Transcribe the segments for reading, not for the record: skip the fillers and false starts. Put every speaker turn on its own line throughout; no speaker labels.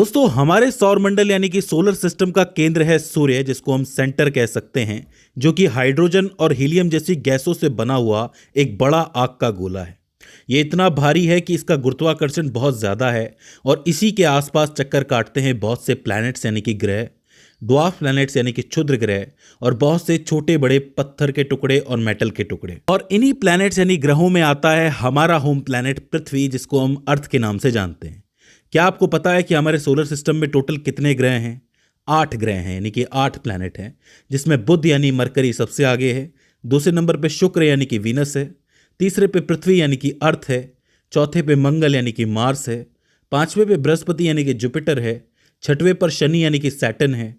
दोस्तों हमारे सौर मंडल यानी कि सोलर सिस्टम का केंद्र है सूर्य, जिसको हम सेंटर कह सकते हैं, जो कि हाइड्रोजन और हीलियम जैसी गैसों से बना हुआ एक बड़ा आग का गोला है। ये इतना भारी है कि इसका गुरुत्वाकर्षण बहुत ज़्यादा है और इसी के आसपास चक्कर काटते हैं बहुत से प्लैनेट्स यानी कि ग्रह, ड्वार्फ प्लैनेट्स यानी कि क्षुद्र ग्रह, और बहुत से छोटे बड़े पत्थर के टुकड़े और मेटल के टुकड़े। और इन्हीं प्लैनेट्स यानी ग्रहों में आता है हमारा होम प्लैनेट पृथ्वी, जिसको हम अर्थ के नाम से जानते हैं। क्या आपको पता है कि हमारे सोलर सिस्टम में टोटल कितने ग्रह हैं? 8 ग्रह हैं, यानी कि 8 प्लैनेट हैं, जिसमें बुध यानी मरकरी सबसे आगे है, दूसरे नंबर पे शुक्र यानी कि वीनस है, तीसरे पे पृथ्वी यानी कि अर्थ है, चौथे पे मंगल यानी कि मार्स है, पांचवें पे बृहस्पति यानी कि जुपिटर है, छठवें पर शनि यानी कि सैटर्न है,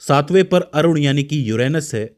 सातवें पर अरुण यानी कि यूरेनस है,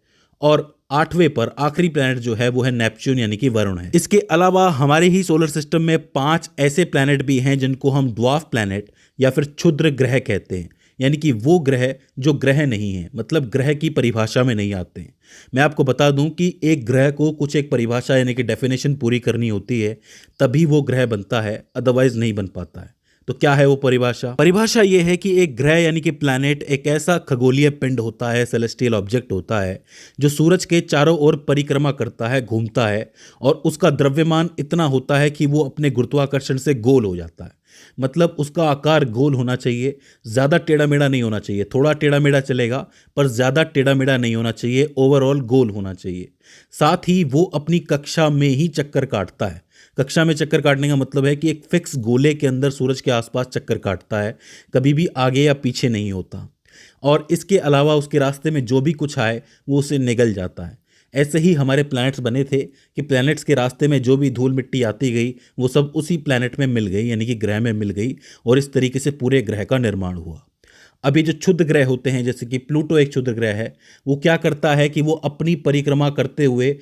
और आठवें पर आखिरी प्लैनेट जो है वो है नेपच्यून यानी कि वरुण है। इसके अलावा हमारे ही सोलर सिस्टम में 5 ऐसे प्लैनेट भी हैं जिनको हम ड्वार्फ प्लैनेट या फिर क्षुद्र ग्रह कहते हैं, यानी कि वो ग्रह जो ग्रह नहीं है, मतलब ग्रह की परिभाषा में नहीं आते हैं। मैं आपको बता दूं कि एक ग्रह को कुछ एक परिभाषा यानी कि डेफिनेशन पूरी करनी होती है, तभी वो ग्रह बनता है, अदरवाइज नहीं बन पाता है। तो क्या है वो परिभाषा? परिभाषा ये है कि एक ग्रह यानी कि प्लैनेट एक ऐसा खगोलीय पिंड होता है, सेलेस्टियल ऑब्जेक्ट होता है, जो सूरज के चारों ओर परिक्रमा करता है, घूमता है, और उसका द्रव्यमान इतना होता है कि वो अपने गुरुत्वाकर्षण से गोल हो जाता है। मतलब उसका आकार गोल होना चाहिए, ज़्यादा टेढ़ा मेढ़ा नहीं होना चाहिए। थोड़ा टेढ़ा मेढ़ा चलेगा पर ज़्यादा टेढ़ा मेढ़ा नहीं होना चाहिए, ओवरऑल गोल होना चाहिए। साथ ही वो अपनी कक्षा में ही चक्कर काटता है। कक्षा में चक्कर काटने का मतलब है कि एक फिक्स गोले के अंदर सूरज के आसपास चक्कर काटता है, कभी भी आगे या पीछे नहीं होता। और इसके अलावा उसके रास्ते में जो भी कुछ आए वो उसे निगल जाता है। ऐसे ही हमारे प्लैनेट्स बने थे कि प्लैनेट्स के रास्ते में जो भी धूल मिट्टी आती गई वो सब उसी प्लैनेट में मिल गई, यानी कि ग्रह में मिल गई, और इस तरीके से पूरे ग्रह का निर्माण हुआ। अभी जो क्षुद्र ग्रह होते हैं, जैसे कि प्लूटो एक क्षुद्र ग्रह है, वो क्या करता है कि वो अपनी परिक्रमा करते हुए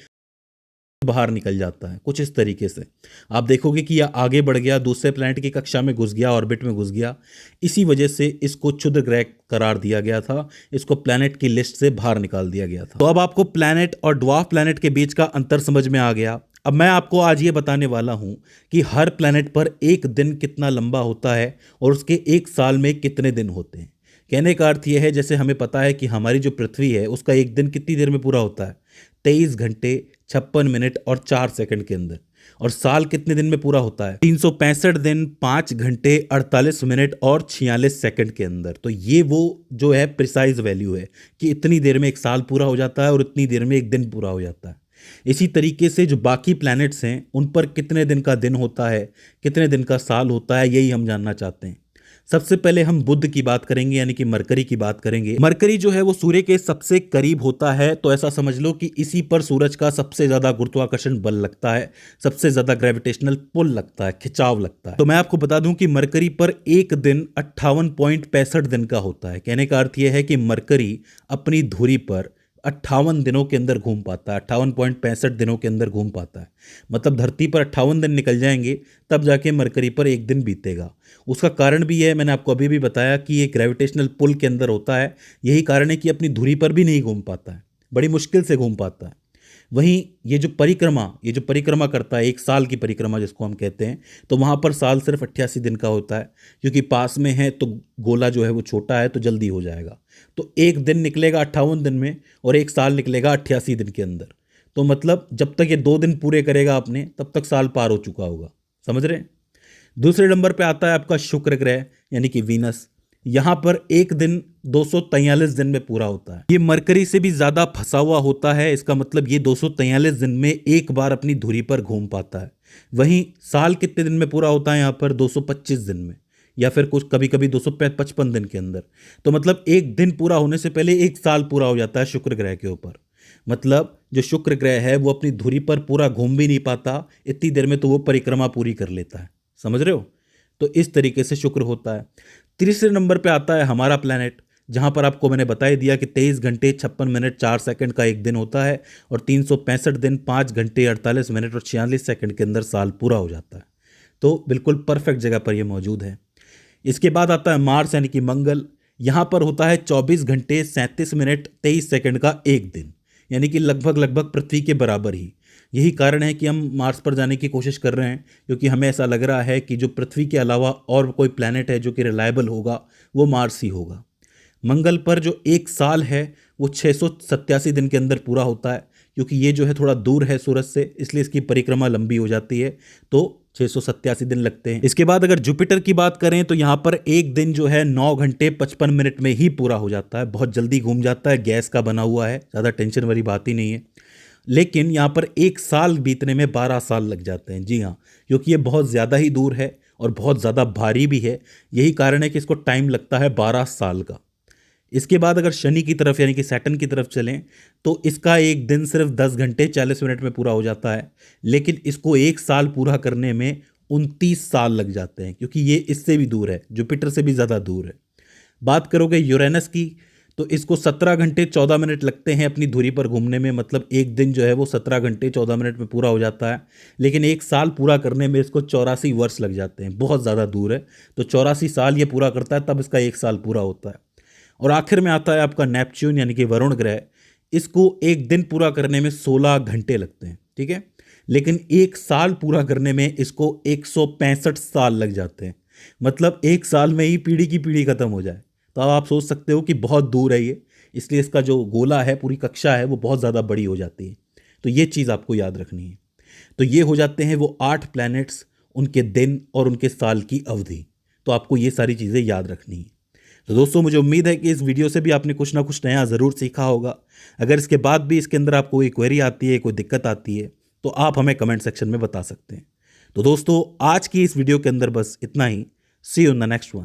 बाहर निकल जाता है कुछ इस तरीके से। आप देखोगे कि यह आगे बढ़ गया, दूसरे प्लैनेट की कक्षा में घुस गया, ऑर्बिट में घुस गया। इसी वजह से इसको क्षुद्र ग्रह करार दिया गया था, इसको प्लैनेट की लिस्ट से बाहर निकाल दिया गया था। तो अब आपको प्लैनेट और ड्वार्फ प्लैनेट के बीच का अंतर समझ में आ गया। अब मैं आपको आज ये बताने वाला हूं कि हर प्लैनेट पर एक दिन कितना लंबा होता है और उसके एक साल में कितने दिन होते हैं। कहने का अर्थ यह है, जैसे हमें पता है कि हमारी जो पृथ्वी है उसका एक दिन कितनी देर में पूरा होता है? 23 घंटे 56 मिनट और 4 सेकंड के अंदर। और साल कितने दिन में पूरा होता है? 365 दिन 5 घंटे 48 मिनट और 46 सेकंड के अंदर। तो ये वो जो है प्रिसाइज वैल्यू है कि इतनी देर में एक साल पूरा हो जाता है और इतनी देर में एक दिन पूरा हो जाता है। इसी तरीके से जो बाकी प्लैनेट्स हैं उन पर कितने दिन का दिन होता है, कितने दिन का साल होता है, यही हम जानना चाहते हैं। सबसे पहले हम बुध की बात करेंगे, यानी कि मरकरी की बात करेंगे। मरकरी जो है वो सूर्य के सबसे करीब होता है, तो ऐसा समझ लो कि इसी पर सूरज का सबसे ज्यादा गुरुत्वाकर्षण बल लगता है, सबसे ज्यादा ग्रेविटेशनल पुल लगता है, खिंचाव लगता है। तो मैं आपको बता दूं कि मरकरी पर एक दिन 58.65 दिन का होता है। कहने का अर्थ यह है कि मरकरी अपनी धुरी पर 58 दिनों के अंदर घूम पाता है, 58.65 दिनों के अंदर घूम पाता है। मतलब धरती पर 58 दिन निकल जाएंगे तब जाके मरकरी पर एक दिन बीतेगा। उसका कारण भी है, मैंने आपको अभी भी बताया कि ये ग्रेविटेशनल पुल के अंदर होता है। यही कारण है कि अपनी धुरी पर भी नहीं घूम पाता है, बड़ी मुश्किल से घूम पाता है। वहीं ये जो परिक्रमा करता है, एक साल की परिक्रमा जिसको हम कहते हैं, तो वहाँ पर साल सिर्फ 88 दिन का होता है, क्योंकि पास में है तो गोला जो है वो छोटा है तो जल्दी हो जाएगा। तो एक दिन निकलेगा 58 दिन में और एक साल निकलेगा 88 दिन के अंदर। तो मतलब जब तक ये 2 दिन पूरे करेगा अपने, तब तक साल पार हो चुका होगा। समझ रहे हैं? दूसरे नंबर पे आता है आपका शुक्र ग्रह यानी कि वीनस। यहां पर एक दिन 243 दिन में पूरा होता है। ये मरकरी से भी ज्यादा फंसा हुआ होता है, इसका मतलब ये 243 दिन में एक बार अपनी धुरी पर घूम पाता है। वहीं साल कितने दिन में पूरा होता है? यहाँ पर 225 दिन में, या फिर कुछ कभी कभी 255 दिन के अंदर। तो मतलब एक दिन पूरा होने से पहले एक साल पूरा हो जाता है शुक्र ग्रह के ऊपर। मतलब जो शुक्र ग्रह है वो अपनी धुरी पर पूरा घूम भी नहीं पाता, इतनी देर में तो वो परिक्रमा पूरी कर लेता है। समझ रहे हो? तो इस तरीके से शुक्र होता है। तीसरे नंबर पे आता है हमारा प्लैनेट, जहां पर आपको मैंने बता ही दिया कि 23 घंटे 56 मिनट 4 सेकंड का एक दिन होता है और 365 दिन 5 घंटे 48 मिनट और 46 सेकंड के अंदर साल पूरा हो जाता है। तो बिल्कुल परफेक्ट जगह पर यह मौजूद है। इसके बाद आता है मार्स यानी कि मंगल। यहाँ पर होता है 24 घंटे 37 मिनट 23 सेकंड का एक दिन, यानी कि लगभग पृथ्वी के बराबर ही। यही कारण है कि हम मार्स पर जाने की कोशिश कर रहे हैं, क्योंकि हमें ऐसा लग रहा है कि जो पृथ्वी के अलावा और कोई प्लैनेट है जो कि रिलायबल होगा वो मार्स ही होगा। मंगल पर जो 1 साल है वो 687 दिन के अंदर पूरा होता है, क्योंकि ये जो है थोड़ा दूर है सूरज से, इसलिए इसकी परिक्रमा लंबी हो जाती है, तो 687 दिन लगते हैं। इसके बाद अगर जुपिटर की बात करें तो यहाँ पर एक दिन जो है 9 घंटे 55 मिनट में ही पूरा हो जाता है। बहुत जल्दी घूम जाता है, गैस का बना हुआ है, ज़्यादा टेंशन वाली बात ही नहीं है। लेकिन यहाँ पर 1 साल बीतने में 12 साल लग जाते हैं। जी हाँ, क्योंकि ये बहुत ज़्यादा ही दूर है और बहुत ज़्यादा भारी भी है। यही कारण है कि इसको टाइम लगता है 12 साल का। इसके बाद अगर शनि की तरफ यानी कि सैटर्न की तरफ चलें तो इसका एक दिन सिर्फ 10 घंटे 40 मिनट में पूरा हो जाता है, लेकिन इसको 1 साल पूरा करने में 29 साल लग जाते हैं, क्योंकि ये इससे भी दूर है, जुपिटर से भी ज़्यादा दूर है। बात करोगे यूरेनस की तो इसको 17 घंटे 14 मिनट लगते हैं अपनी धुरी पर घूमने में, मतलब एक दिन जो है वो 17 घंटे 14 मिनट में पूरा हो जाता है, लेकिन 1 साल पूरा करने में इसको 84 वर्ष लग जाते हैं। बहुत ज़्यादा दूर है, तो 84 साल ये पूरा करता है, तब इसका 1 साल पूरा होता है। और आखिर में आता है आपका नेपच्यून यानी कि वरुण ग्रह। इसको एक दिन पूरा करने में 16 घंटे लगते हैं, ठीक है, लेकिन 1 साल पूरा करने में इसको 165 साल लग जाते हैं। मतलब 1 साल में ही पीढ़ी की पीढ़ी खत्म हो जाए। तो अब आप सोच सकते हो कि बहुत दूर है ये, इसलिए इसका जो गोला है, पूरी कक्षा है, वो बहुत ज़्यादा बड़ी हो जाती है। तो ये चीज़ आपको याद रखनी है। तो ये हो जाते हैं वो 8 प्लैनेट्स, उनके दिन और उनके साल की अवधि। तो आपको ये सारी चीज़ें याद रखनी है। तो दोस्तों, मुझे उम्मीद है कि इस वीडियो से भी आपने कुछ ना कुछ नया ज़रूर सीखा होगा। अगर इसके बाद भी इसके अंदर आपको कोई क्वेरी आती है, कोई दिक्कत आती है, तो आप हमें कमेंट सेक्शन में बता सकते हैं। तो दोस्तों, आज की इस वीडियो के अंदर बस इतना ही। See you in the next one.